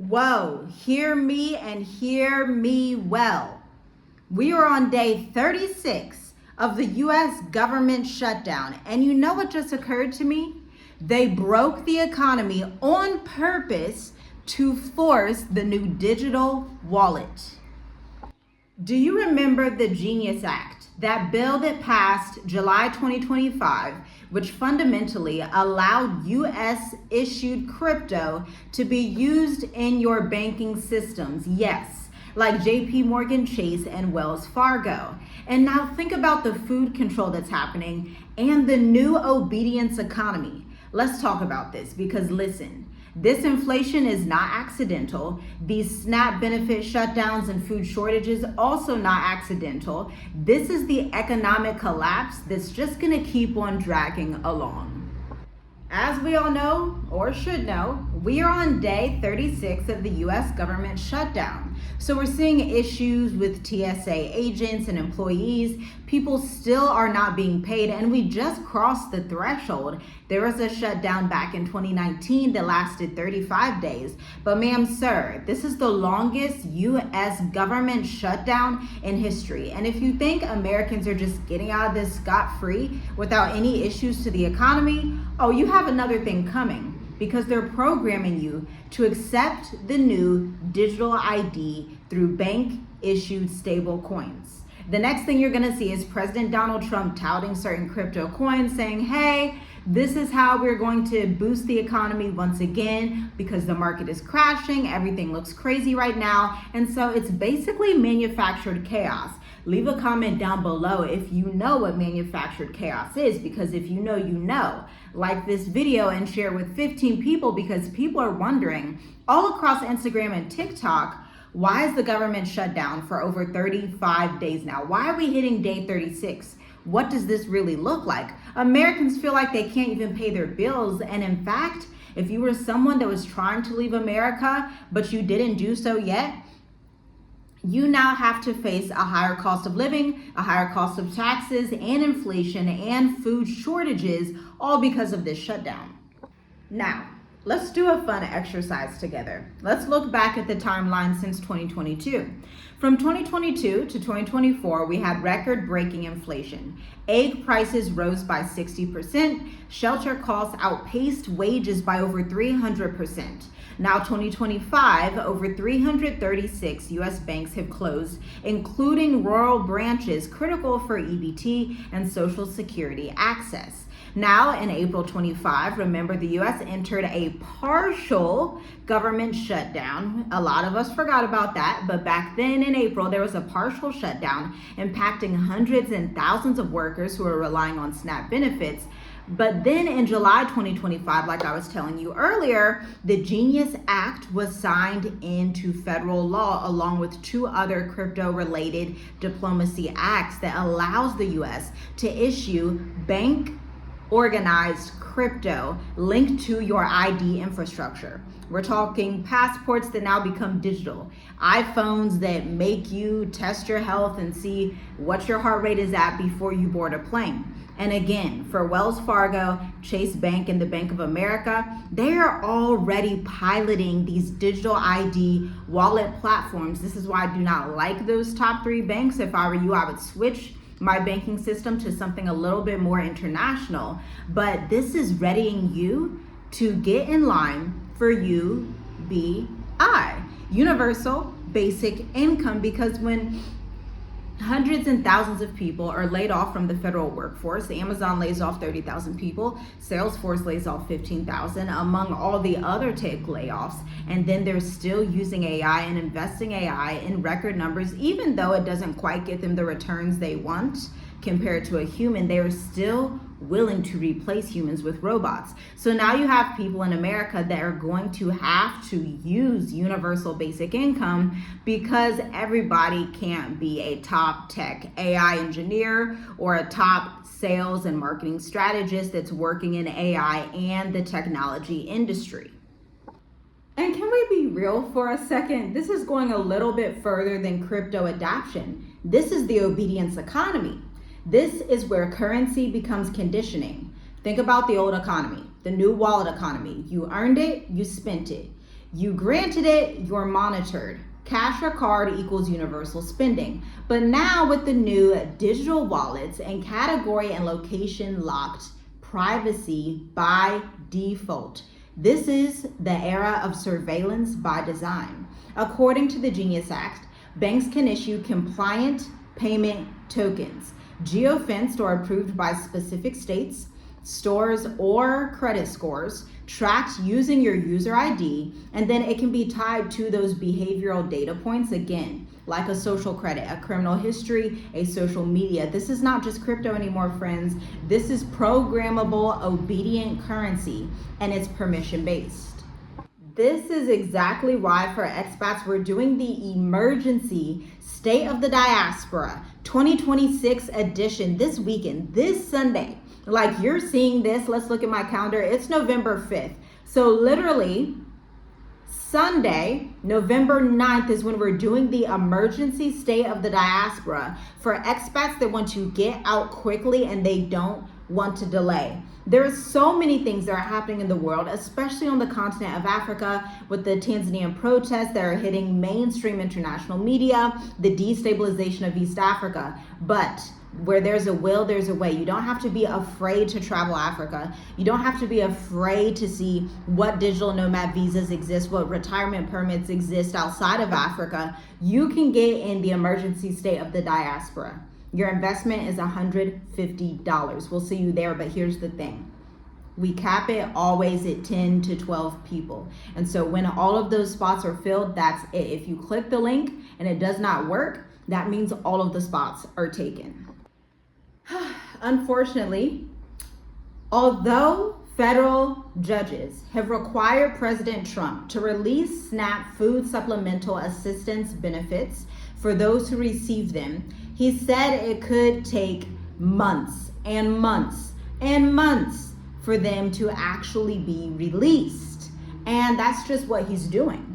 Whoa, hear me and hear me well. We are on day 36 of the US government shutdown. And you know what just occurred to me? They broke the economy on purpose to force the new digital wallet. Do you remember the Genius Act, that bill that passed July 2025, which fundamentally allowed US issued crypto to be used in your banking systems? Yes, like JP Morgan Chase and Wells Fargo. And now think about the food control that's happening and the new obedience economy. Let's talk about this because listen, this inflation is not accidental. These SNAP benefit shutdowns and food shortages also not accidental. This is the economic collapse that's just gonna keep on dragging along. As we all know, or should know, we are on day 36 of the US government shutdown. So we're seeing issues with TSA agents and employees. People still are not being paid, and we just crossed the threshold. There was a shutdown back in 2019 that lasted 35 days. But ma'am, sir, this is the longest US government shutdown in history. And if you think Americans are just getting out of this scot-free without any issues to the economy, oh, you have another thing coming, because they're programming you to accept the new digital ID through bank-issued stable coins. The next thing you're gonna see is President Donald Trump touting certain crypto coins saying, hey, this is how we're going to boost the economy once again because the market is crashing, everything looks crazy right now. And so it's basically manufactured chaos. Leave a comment down below if you know what manufactured chaos is, because if you know, you know. Like this video and share with 15 people because people are wondering all across Instagram and TikTok, why is the government shut down for over 35 days now? Why are we hitting day 36? What does this really look like? Americans feel like they can't even pay their bills. And in fact, if you were someone that was trying to leave America, but you didn't do so yet, you now have to face a higher cost of living, a higher cost of taxes and inflation and food shortages, all because of this shutdown. Now, let's do a fun exercise together. Let's look back at the timeline since 2022. From 2022 to 2024, we had record-breaking inflation. Egg prices rose by 60%. Shelter costs outpaced wages by over 300%. Now 2025, over 336 US banks have closed, including rural branches critical for EBT and Social Security access. Now in April 25, remember the US entered a partial government shutdown. A lot of us forgot about that, but back then in April, there was a partial shutdown impacting hundreds and thousands of workers who are relying on SNAP benefits. But then in July 2025, like I was telling you earlier, the Genius Act was signed into federal law along with two other crypto-related diplomacy acts that allows the US to issue bank organized crypto linked to your ID infrastructure. We're talking passports that now become digital, iPhones that make you test your health and see what your heart rate is at before you board a plane. And again, for Wells Fargo, Chase Bank, and the Bank of America, they are already piloting these digital ID wallet platforms. This is why I do not like those top three banks. If I were you, I would switch my banking system to something a little bit more international. But this is readying you to get in line for UBI, Universal Basic Income, because when hundreds and thousands of people are laid off from the federal workforce, Amazon lays off 30,000 people, Salesforce lays off 15,000, among all the other tech layoffs, and then they're still using AI and investing AI in record numbers, even though it doesn't quite get them the returns they want compared to a human, they are still willing to replace humans with robots. So now you have people in America that are going to have to use universal basic income because everybody can't be a top tech AI engineer or a top sales and marketing strategist that's working in AI and the technology industry. And can we be real for a second? This is going a little bit further than crypto adoption. This is the obedience economy. This is where currency becomes conditioning. Think about the old economy, the new wallet economy. You earned it, you spent it. You granted it, you're monitored. Cash or card equals universal spending. But now with the new digital wallets and category and location locked privacy by default, this is the era of surveillance by design. According to the Genius Act, banks can issue compliant payment tokens, geofenced or approved by specific states, stores, or credit scores, tracked using your user ID, and then it can be tied to those behavioral data points again, like a social credit, a criminal history, a social media. This is not just crypto anymore, friends. This is programmable obedient currency, and it's permission-based. This is exactly why for expats, we're doing the emergency State of the Diaspora 2026 edition this weekend, this Sunday. Like you're seeing this, let's look at my calendar. It's November 5th. So literally Sunday, November 9th is when we're doing the emergency State of the Diaspora for expats that want to get out quickly and they don't want to delay. There are so many things that are happening in the world, especially on the continent of Africa with the Tanzanian protests that are hitting mainstream international media, the destabilization of East Africa. But where there's a will, there's a way. You don't have to be afraid to travel Africa. You don't have to be afraid to see what digital nomad visas exist, what retirement permits exist outside of Africa. You can get in the emergency State of the Diaspora. Your investment is $150. We'll see you there, but here's the thing. We cap it always at 10 to 12 people. And so when all of those spots are filled, that's it. If you click the link and it does not work, that means all of the spots are taken. Unfortunately, although federal judges have required President Trump to release SNAP food supplemental assistance benefits for those who receive them, he said it could take months and months and months for them to actually be released. And that's just what he's doing.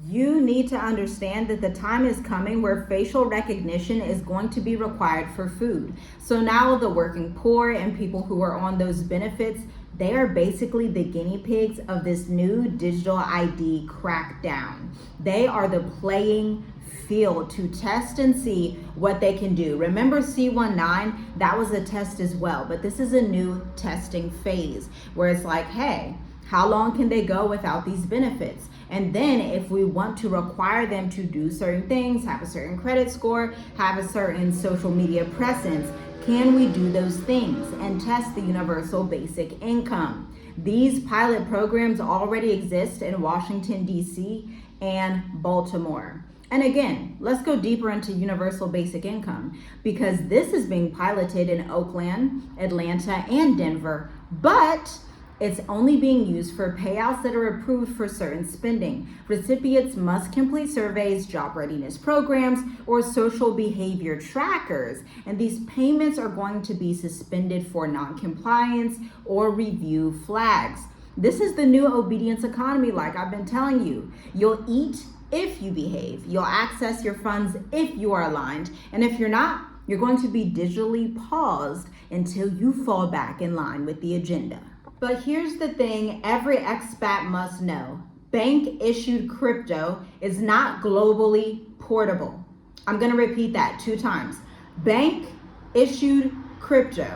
You need to understand that the time is coming where facial recognition is going to be required for food. So now the working poor and people who are on those benefits, they are basically the guinea pigs of this new digital ID crackdown. They are the playing field to test and see what they can do. Remember C19? That was a test as well, but this is a new testing phase where it's like, hey, how long can they go without these benefits? And then if we want to require them to do certain things, have a certain credit score, have a certain social media presence, can we do those things and test the universal basic income? These pilot programs already exist in Washington, D.C. and Baltimore. And again, let's go deeper into universal basic income because this is being piloted in Oakland, Atlanta, and Denver, but it's only being used for payouts that are approved for certain spending. Recipients must complete surveys, job readiness programs, or social behavior trackers, and these payments are going to be suspended for non-compliance or review flags. This is the new obedience economy, like I've been telling you. You'll eat if you behave. You'll access your funds if you are aligned, and if you're not, you're going to be digitally paused until you fall back in line with the agenda. But here's the thing every expat must know. Bank-issued crypto is not globally portable. I'm going to repeat that 2 times. Bank-issued crypto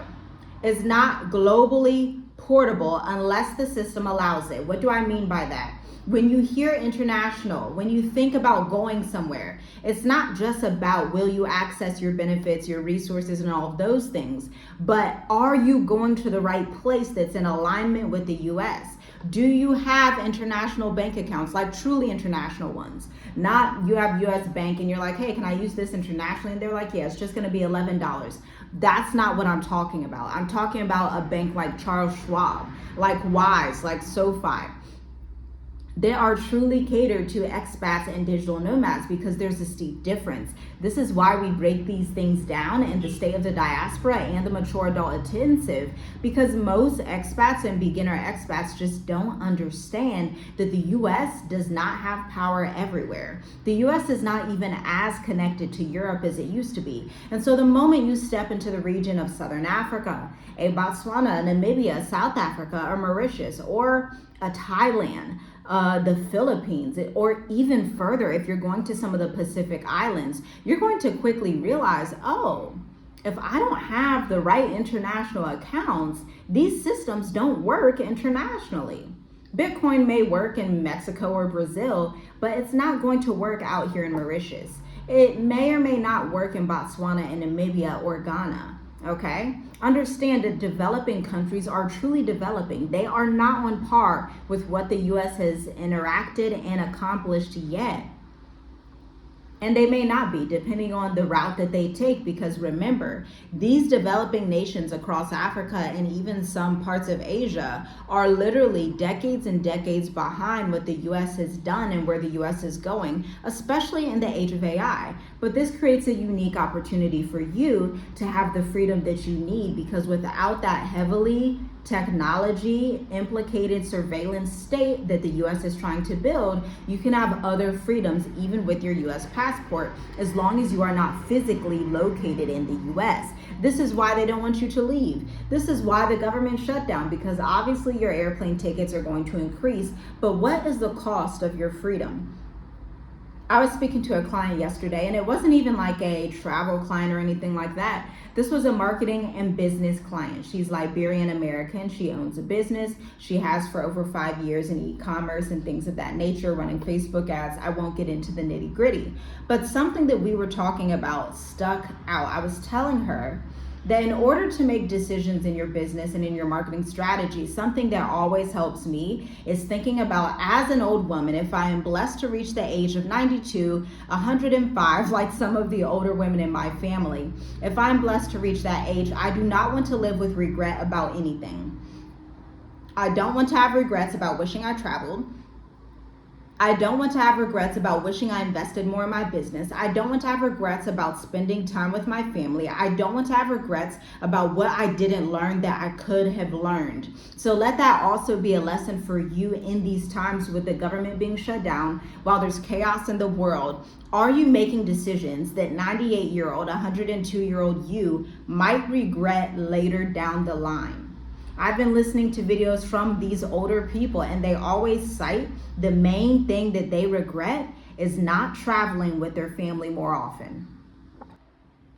is not globally portable unless the system allows it. What do I mean by that? When you hear international, when you think about going somewhere, it's not just about will you access your benefits, your resources, and all of those things, but are you going to the right place that's in alignment with the US? Do you have international bank accounts, like truly international ones? Not you have US Bank and you're like, hey, can I use this internationally? And they're like, yeah, it's just gonna be $11. That's not what I'm talking about. I'm talking about a bank like Charles Schwab, like Wise, like SoFi. They are truly catered to expats and digital nomads because there's a steep difference. This is why we break these things down in the State of the Diaspora and the Mature Adult Intensive, because most expats and beginner expats just don't understand that the US does not have power everywhere. The US is not even as connected to Europe as it used to be. And so the moment you step into the region of Southern Africa, a Botswana, Namibia, South Africa, or Mauritius, or a Thailand, the Philippines, or even further, if you're going to some of the Pacific Islands, you're going to quickly realize, oh, if I don't have the right international accounts, these systems don't work internationally. Bitcoin may work in Mexico or Brazil, but it's not going to work out here in Mauritius. It may or may not work in Botswana and Namibia or Ghana. Okay? Understand that developing countries are truly developing. They are not on par with what the US has interacted and accomplished yet. And they may not be, depending on the route that they take, because remember, these developing nations across Africa and even some parts of Asia are literally decades and decades behind what the US has done and where the US is going, especially in the age of AI. But this creates a unique opportunity for you to have the freedom that you need, because without that heavily technology implicated surveillance state that the US is trying to build, you can have other freedoms even with your US passport, as long as you are not physically located in the US. This is why they don't want you to leave. This is why the government shut down, because obviously your airplane tickets are going to increase, but what is the cost of your freedom? I was speaking to a client yesterday, and it wasn't even like a travel client or anything like that. This was a marketing and business client. She's Liberian American. She owns a business. She has for over 5 years in e-commerce and things of that nature, running Facebook ads. I won't get into the nitty gritty, but something that we were talking about stuck out. I was telling her that in order to make decisions in your business and in your marketing strategy, something that always helps me is thinking about, as an old woman, if I am blessed to reach the age of 92, 105, like some of the older women in my family, if I'm blessed to reach that age, I do not want to live with regret about anything. I don't want to have regrets about wishing I traveled. I don't want to have regrets about wishing I invested more in my business. I don't want to have regrets about spending time with my family. I don't want to have regrets about what I didn't learn that I could have learned. So let that also be a lesson for you in these times with the government being shut down, while there's chaos in the world. Are you making decisions that 98-year-old, 102-year-old you might regret later down the line? I've been listening to videos from these older people, and they always cite the main thing that they regret is not traveling with their family more often.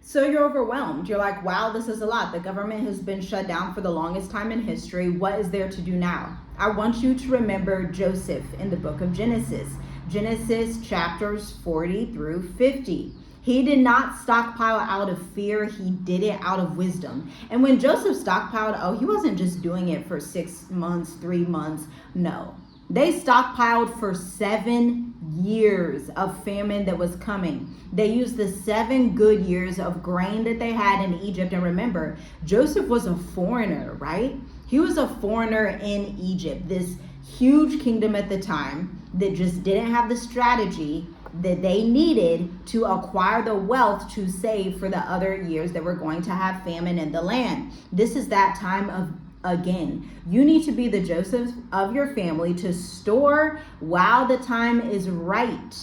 So you're overwhelmed. You're like, wow, this is a lot. The government has been shut down for the longest time in history. What is there to do now? I want you to remember Joseph in the book of Genesis. Genesis chapters 40 through 50. He did not stockpile out of fear. He did it out of wisdom. And when Joseph stockpiled, he wasn't just doing it for 6 months, 3 months. No, they stockpiled for 7 years of famine that was coming. They used the 7 good years of grain that they had in Egypt. And remember, Joseph was a foreigner, right? He was a foreigner in Egypt, this huge kingdom at the time that just didn't have the strategy that they needed to acquire the wealth to save for the other years that we're going to have famine in the land. This is that time of, again, you need to be the Joseph of your family to store while the time is right.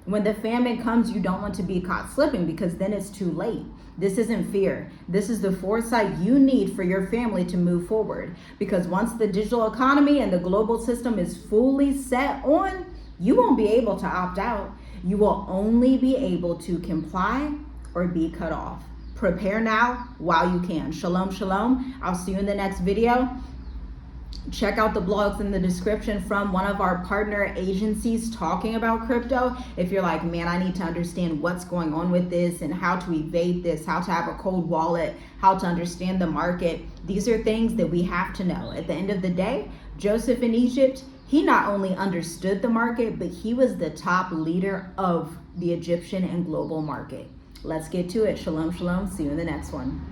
When the famine comes, you don't want to be caught slipping, because then it's too late. This isn't fear. This is the foresight you need for your family to move forward. Because once the digital economy and the global system is fully set on, you won't be able to opt out. You will only be able to comply or be cut off. Prepare now while you can. Shalom, shalom. I'll see you in the next video. Check out the blogs in the description from one of our partner agencies talking about crypto. If you're like, man, I need to understand what's going on with this and how to evade this, how to have a cold wallet, how to understand the market. These are things that we have to know. At the end of the day, Joseph in Egypt, he not only understood the market, but he was the top leader of the Egyptian and global market. Let's get to it. Shalom, shalom. See you in the next one.